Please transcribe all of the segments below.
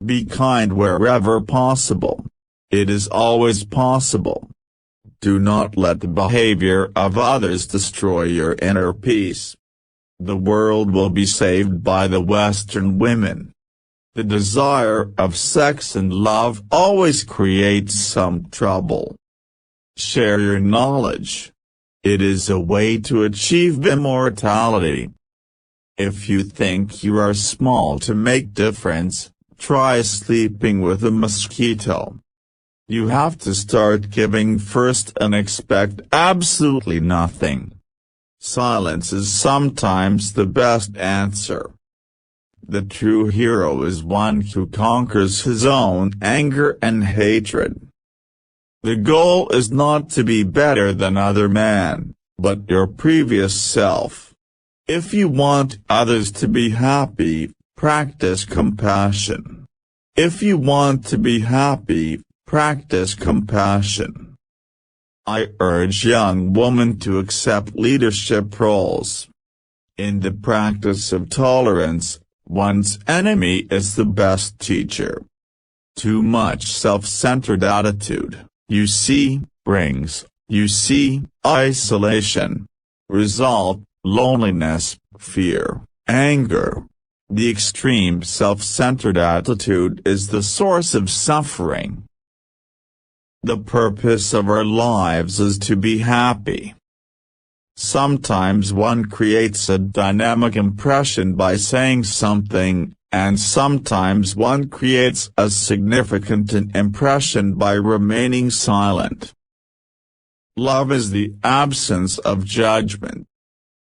Be kind wherever possible. It is always possible. Do not let the behavior of others destroy your inner peace. The world will be saved by the Western women. The desire of sex and love always creates some trouble. Share your knowledge. It is a way to achieve immortality. If you think you are small to make difference, try sleeping with a mosquito. You have to start giving first and expect absolutely nothing. Silence is sometimes the best answer. The true hero is one who conquers his own anger and hatred. The goal is not to be better than other men, but your previous self. If you want others to be happy, practice compassion. If you want to be happy, practice compassion. I urge young women to accept leadership roles. In the practice of tolerance, one's enemy is the best teacher. Too much self-centered attitude, brings, isolation. Result, loneliness, fear, anger. The extreme self-centered attitude is the source of suffering. The purpose of our lives is to be happy. Sometimes one creates a dynamic impression by saying something, and sometimes one creates a significant impression by remaining silent. Love is the absence of judgment.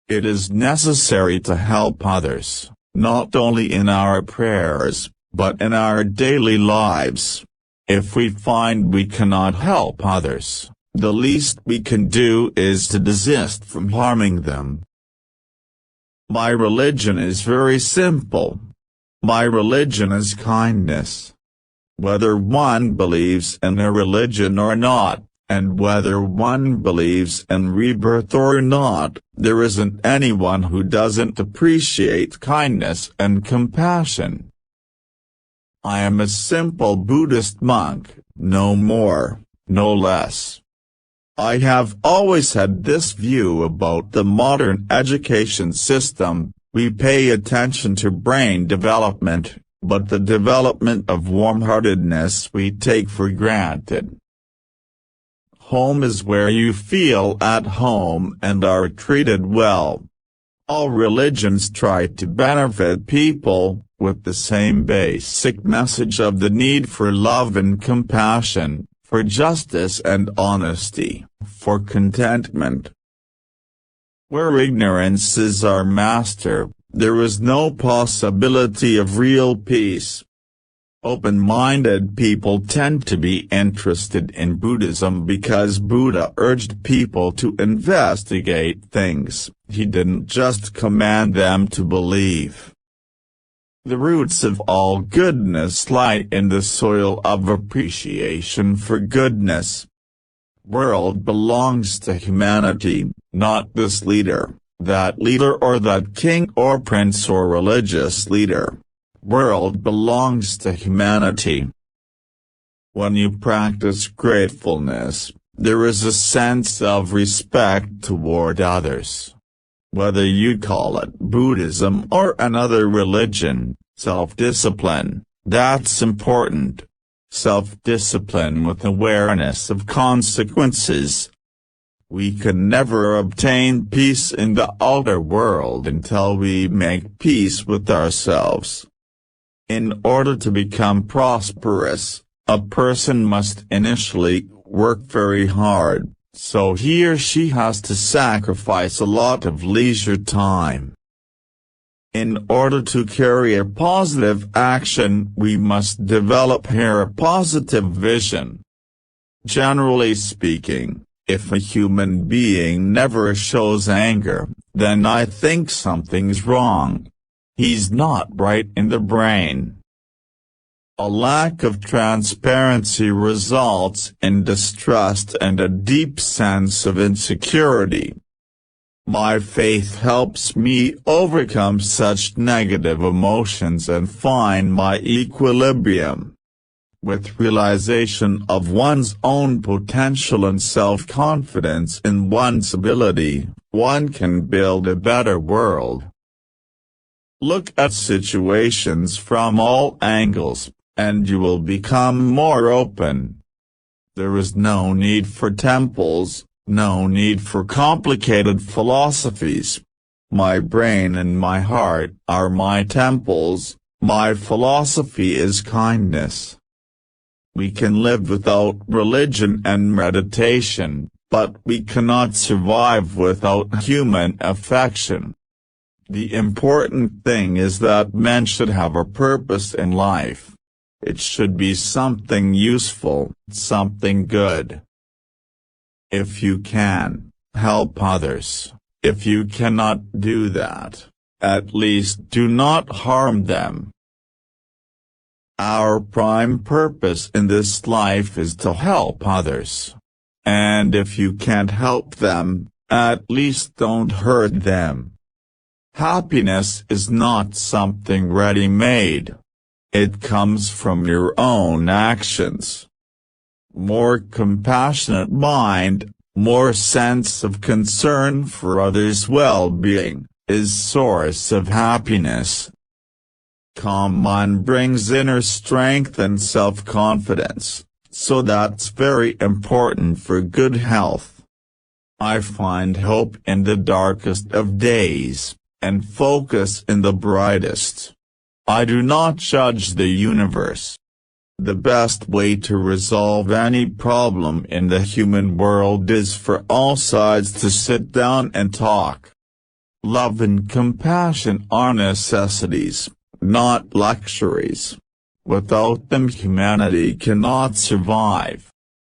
It is necessary to help others, not only in our prayers, but in our daily lives. If we find we cannot help others, the least we can do is to desist from harming them. My religion is very simple. My religion is kindness. Whether one believes in a religion or not, and whether one believes in rebirth or not, there isn't anyone who doesn't appreciate kindness and compassion. I am a simple Buddhist monk, no more, no less. I have always had this view about the modern education system: we pay attention to brain development, but the development of warm-heartedness we take for granted. Home is where you feel at home and are treated well. All religions try to benefit people, with the same basic message of the need for love and compassion, for justice and honesty, for contentment. Where ignorance is our master, there is no possibility of real peace. Open-minded people tend to be interested in Buddhism because Buddha urged people to investigate things. He didn't just command them to believe. The roots of all goodness lie in the soil of appreciation for goodness. World belongs to humanity, not this leader, that leader or that king or prince or religious leader. World belongs to humanity. When you practice gratefulness, there is a sense of respect toward others. Whether you call it Buddhism or another religion, self-discipline, that's important. Self-discipline with awareness of consequences. We can never obtain peace in the outer world until we make peace with ourselves. In order to become prosperous, a person must initially work very hard, so he or she has to sacrifice a lot of leisure time. In order to carry a positive action, we must develop here a positive vision. Generally speaking, if a human being never shows anger, then I think something's wrong. He's not right in the brain. A lack of transparency results in distrust and a deep sense of insecurity. My faith helps me overcome such negative emotions and find my equilibrium. With realization of one's own potential and self-confidence in one's ability, one can build a better world. Look at situations from all angles, and you will become more open. There is no need for temples, no need for complicated philosophies. My brain and my heart are my temples, my philosophy is kindness. We can live without religion and meditation, but we cannot survive without human affection. The important thing is that men should have a purpose in life. It should be something useful, something good. If you can, help others. If you cannot do that, at least do not harm them. Our prime purpose in this life is to help others. And if you can't help them, at least don't hurt them. Happiness is not something ready-made. It comes from your own actions. More compassionate mind, more sense of concern for others' well-being, is source of happiness. Calm mind brings inner strength and self-confidence, so that's very important for good health. I find hope in the darkest of days, and focus in the brightest. I do not judge the universe. The best way to resolve any problem in the human world is for all sides to sit down and talk. Love and compassion are necessities, not luxuries. Without them humanity cannot survive.